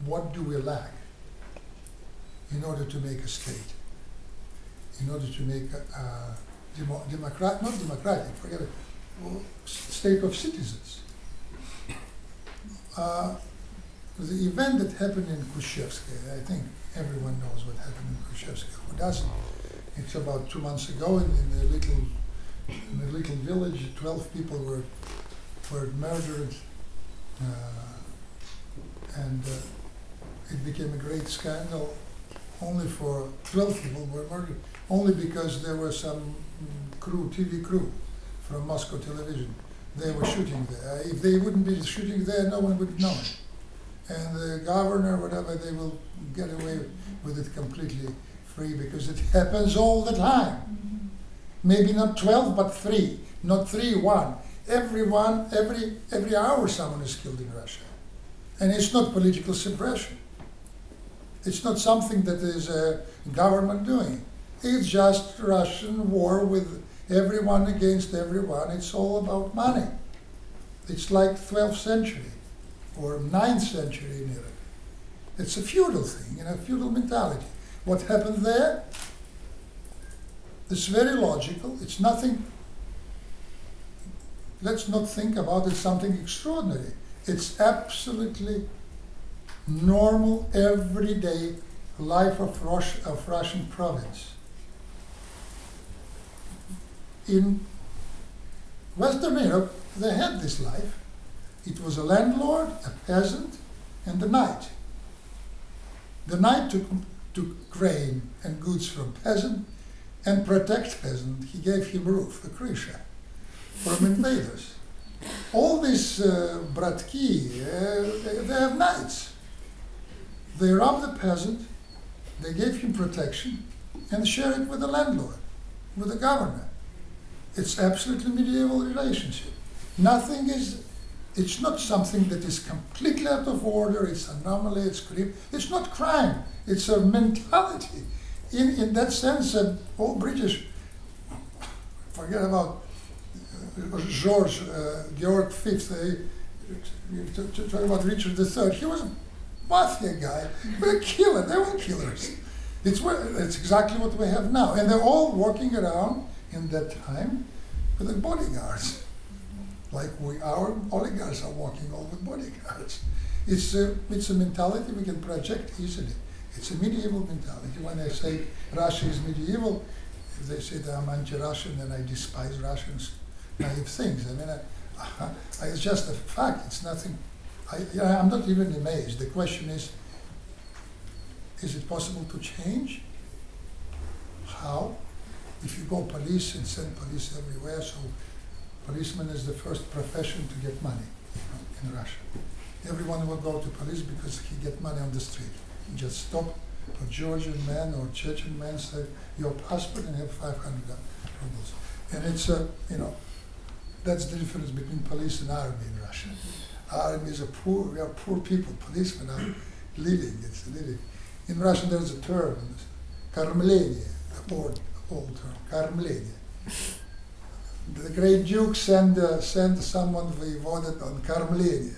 what do we lack in order to make a state, in order to make a not democratic, forget it, state of citizens. The event that happened in Konchalovsky, I think everyone knows what happened in Konchalovsky. Who doesn't? It's about 2 months ago in a little village. 12 people were murdered, and it became a great scandal. Only for 12 people were murdered, only because there were some TV crew from Moscow television. They were shooting there. If they wouldn't be shooting there, no one would know it. And the governor, whatever, they will get away with it completely free because it happens all the time. Maybe not 12, but 3. Not 3, 1. Every hour someone is killed in Russia. And it's not political suppression. It's not something that is a government doing. It's just Russian war with everyone against everyone. It's all about money. It's like 12th century or 9th century in Europe. It's a feudal thing, feudal mentality. What happened there is very logical. It's nothing, let's not think about it something extraordinary. It's absolutely normal, everyday life of Russian province. In Western Europe, they had this life. It was a landlord, a peasant, and a knight. The knight took grain and goods from peasant and protect peasant. He gave him roof, a krysha, from invaders. All these bratki, they have knights. They robbed the peasant, they gave him protection, and share it with the landlord, with the governor. It's absolutely medieval relationship. Nothing is, it's not something that is completely out of order, it's anomaly, it's crime. It's not crime, it's a mentality. In that sense, all British, forget about George, Georg V, talk about Richard III, he was a mafia guy, but a killer, they were killers. It's exactly what we have now. And they're all walking around in that time with the bodyguards. Like our oligarchs are walking all with bodyguards. It's a mentality we can project easily. It's a medieval mentality. When I say Russia is medieval, if they say that I'm anti-Russian and I despise Russians, naive things. I mean, it's just a fact. It's nothing. I'm not even amazed. The question is it possible to change? How? If you go police and send police everywhere, so policeman is the first profession to get money in Russia. Everyone will go to police because he get money on the street. You just stop a Georgian man or Chechen man, say your passport and have 500 rubles. And it's that's the difference between police and army in Russia. Army is we are poor people. Policemen are living. It's living. In Russian there's a term, karmlenie, old term, karmlenie. The great Duke sent someone voivoded on karmlenie,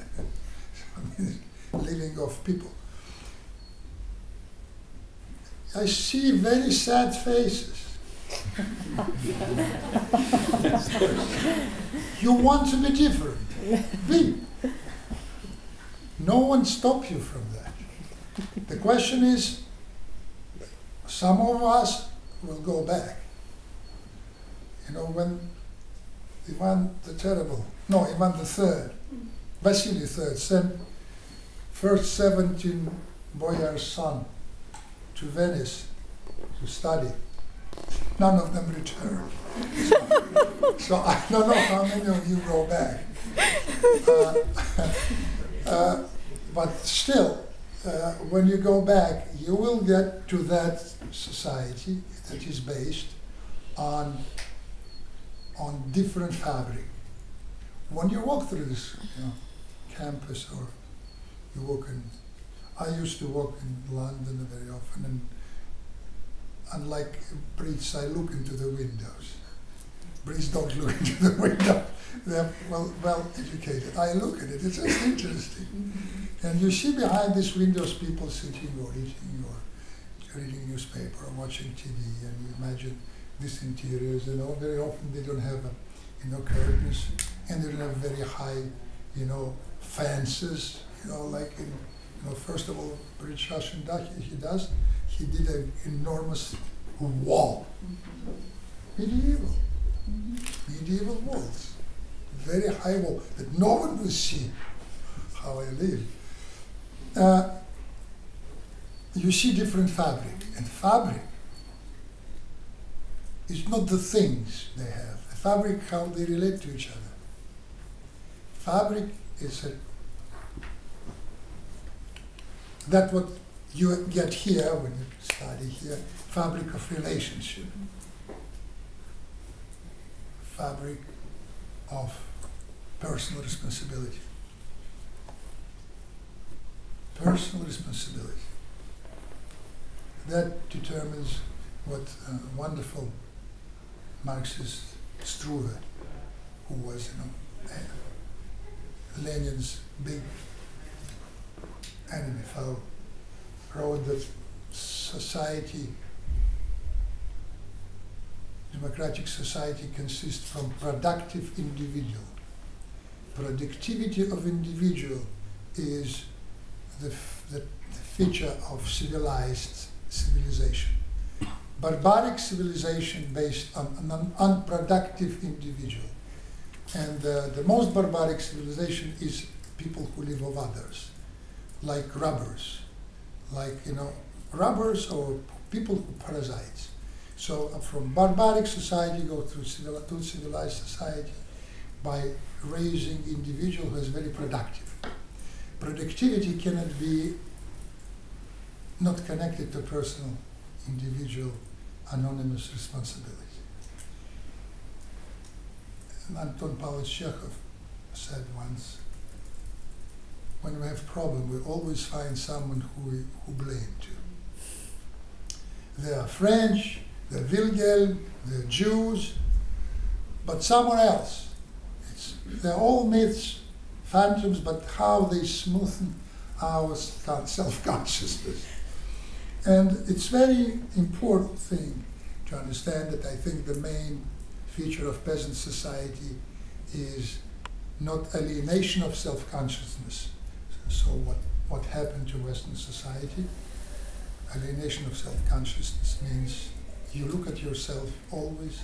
living off people. I see very sad faces. You want to be different. Be. No one stops you from that. The question is, some of us will go back. When Ivan the Terrible, no, Ivan III, Vasily III sent first 17 boyars' son to Venice to study. None of them returned. So I don't know how many of you go back. But still, when you go back, you will get to that society that is based on different fabric. When you walk through this campus, or you walk in, I used to walk in London very often, and unlike Brits, I look into the windows. Please don't look into the window. They're well educated. I look at it, it's just interesting. And you see behind these windows people sitting or eating or reading newspaper or watching TV, and you imagine these interiors, very often they don't have curtains, and they don't have very high, fences, like in, first of all, British Russian he did an enormous wall. Medieval walls. Very high wall that no one will see how I live. You see different fabric, and fabric is not the things they have. The fabric, how they relate to each other. Fabric is that what you get here when you study here, fabric of relationship. Fabric of personal responsibility. Personal responsibility. That determines what wonderful Marxist Struve, who was, Lenin's big enemy foe, wrote that society, democratic society consists from productive individual. Productivity of individual is the feature of civilization. Barbaric civilization based on an unproductive individual. And the most barbaric civilization is people who live of others, like robbers, robbers or people who parasites. So from barbaric society go to civilized society by raising individual who is very productive. Productivity cannot be not connected to personal, individual, anonymous responsibility. Anton Pavlovich Chekhov said once, when we have problem, we always find someone who blame to. They are French, they're Wilhelm, they're Jews, but someone else. They're all myths, phantoms, but how they smoothen our self-consciousness. And it's very important thing to understand that I think the main feature of peasant society is not alienation of self-consciousness. So what happened to Western society? Alienation of self-consciousness means you look at yourself always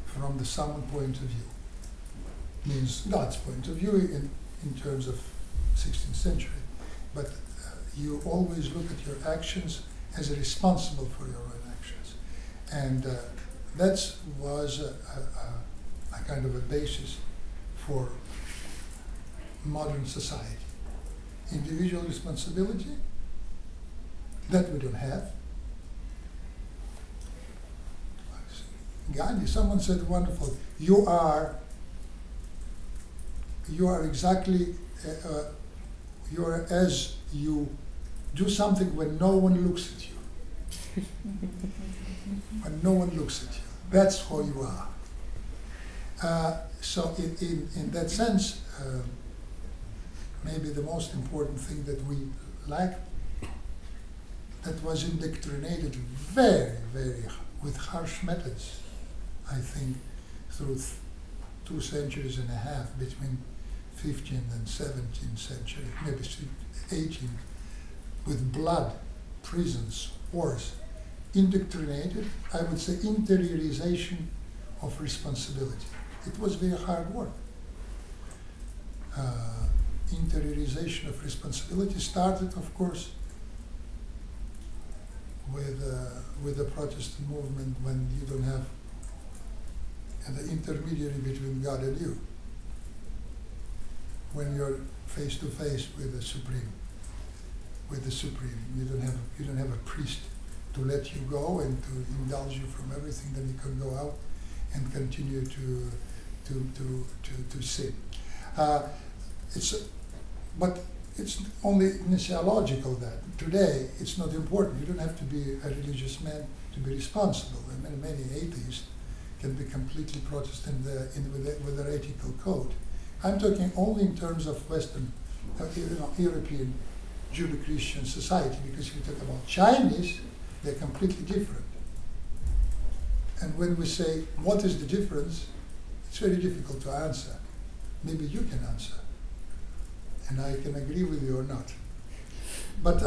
from the someone point of view. Means God's point of view in terms of 16th century. But you always look at your actions as responsible for your own actions. And that was a kind of a basis for modern society. Individual responsibility, that we don't have. Gandhi, someone said wonderful, you are exactly, you are as you do something when no one looks at you. When no one looks at you. That's who you are. So in that sense, maybe the most important thing that we lacked, that was indoctrinated very, with harsh methods, I think, through 2 centuries and a half, between 15th and 17th century, maybe 18th, with blood, prisons, wars, indoctrinated, I would say interiorization of responsibility. It was very hard work. Interiorization of responsibility started, of course, with the Protestant movement, when you don't have an intermediary between God and you. When you're face to face with the Supreme, you don't have a priest to let you go and to indulge you from everything. Then you can go out and continue to sin. But it's only missiological that today it's not important. You don't have to be a religious man to be responsible. And many atheists can be completely Protestant with their ethical code. I'm talking only in terms of Western, European Judeo-Christian society, because if you talk about Chinese, they're completely different. And when we say, what is the difference, it's very difficult to answer. Maybe you can answer, and I can agree with you or not. But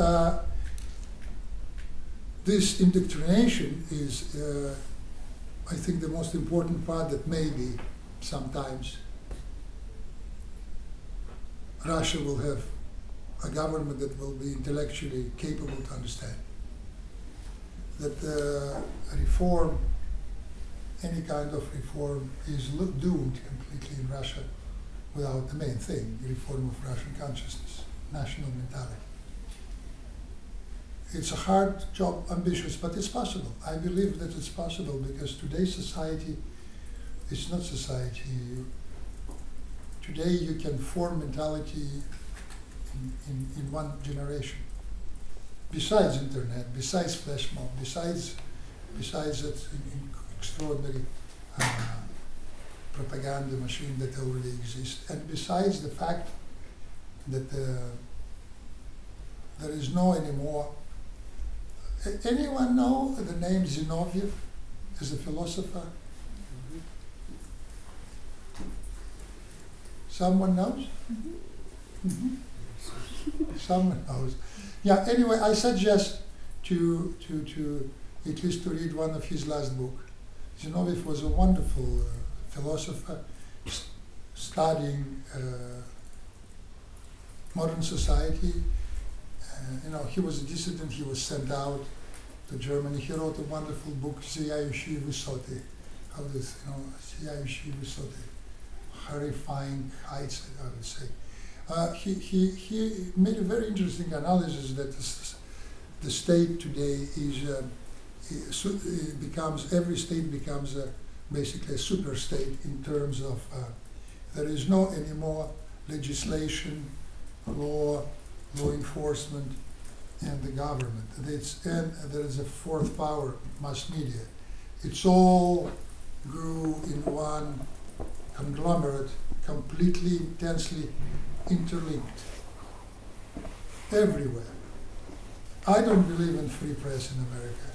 this indoctrination is, I think, the most important part that maybe sometimes Russia will have a government that will be intellectually capable to understand. That reform, any kind of reform, is doomed completely in Russia without the main thing, the reform of Russian consciousness, national mentality. It's a hard job, ambitious, but it's possible. I believe that it's possible because today's society, it's not society. Today you can form mentality in one generation. Besides internet, besides flash mob, besides that extraordinary propaganda machine that already exists, and besides the fact that there is no anymore. Anyone know the name Zinoviev as a philosopher? Someone knows? Someone knows. Yeah, anyway, I suggest to at least to read one of his last books. Zinoviev was a wonderful philosopher studying modern society. He was a dissident, he was sent out to Germany. He wrote a wonderful book, Сияющие высоты. How does, Сияющие высоты? Horrifying heights, I would say. He made a very interesting analysis that the state today every state becomes basically a super state in terms of there is no anymore legislation, law enforcement, and the government. And there is a fourth power, mass media. It's all grew in one conglomerate, completely, intensely interlinked, everywhere. I don't believe in free press in America.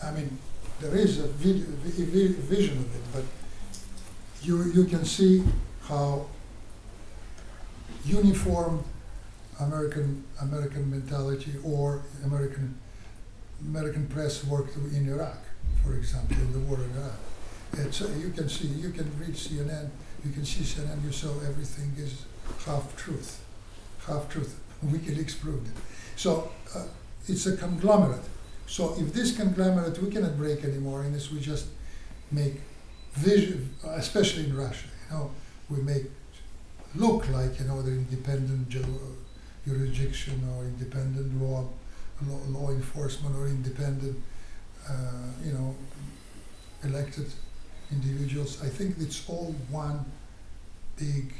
I mean, there is a vision of it, but you can see how uniform American mentality or American press worked in Iraq, for example, in the war in Iraq. You can read CNN, you can see CNN, you saw everything is half truth. WikiLeaks proved it. So it's a conglomerate. So if this conglomerate we cannot break anymore, and this we just make vision, especially in Russia, we make look like the independent jurisdiction or independent law enforcement or independent elected individuals. I think it's all one big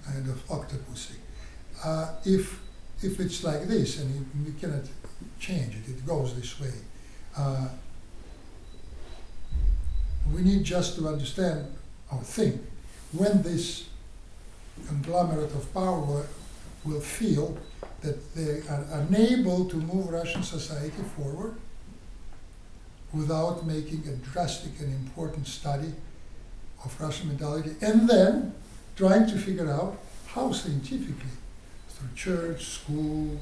kind of octopusy. If it's like this, and we cannot change it, it goes this way. We need just to understand or think when this conglomerate of power will feel that they are unable to move Russian society forward without making a drastic and important study of Russian mentality, and then trying to figure out how scientifically, through church, school,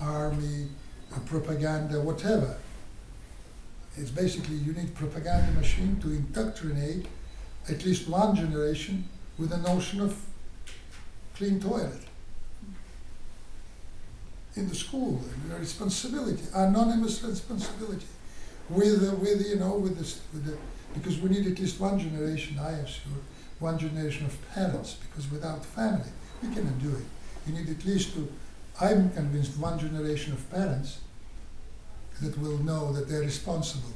army, propaganda, whatever. It's basically you need propaganda machine to indoctrinate at least one generation with the notion of clean toilet in the school, and responsibility, anonymous responsibility, because we need at least one generation, I am sure, one generation of parents, because without family, we cannot do it. You need at least I'm convinced, one generation of parents that will know that they're responsible.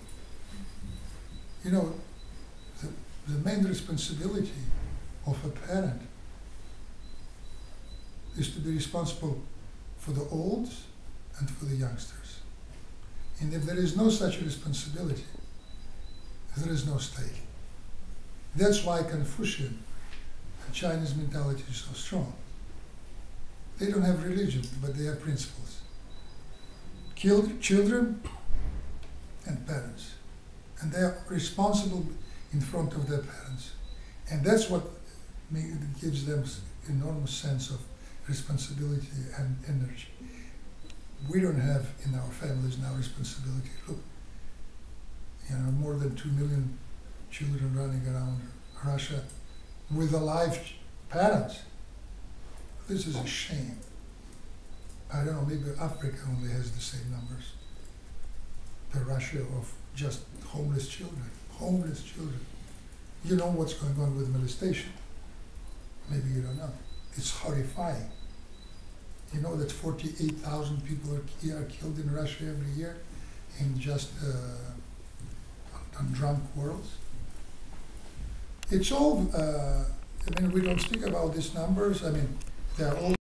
The main responsibility of a parent is to be responsible for the olds and for the youngsters. And if there is no such responsibility, There is no state. That's why Confucian and Chinese mentality is so strong. They don't have religion, but they have principles. Kill children and parents. And they are responsible in front of their parents. And that's what gives them enormous sense of responsibility and energy. We don't have in our families now responsibility. Look, more than 2 million children running around Russia with alive parents. This is a shame. I don't know, maybe Africa only has the same numbers. The Russia of just homeless children. Homeless children. You know what's going on with molestation? Maybe you don't know. It's horrifying. You know that 48,000 people are killed in Russia every year in just on drunk quarrels. It's all, we don't speak about these numbers. They're all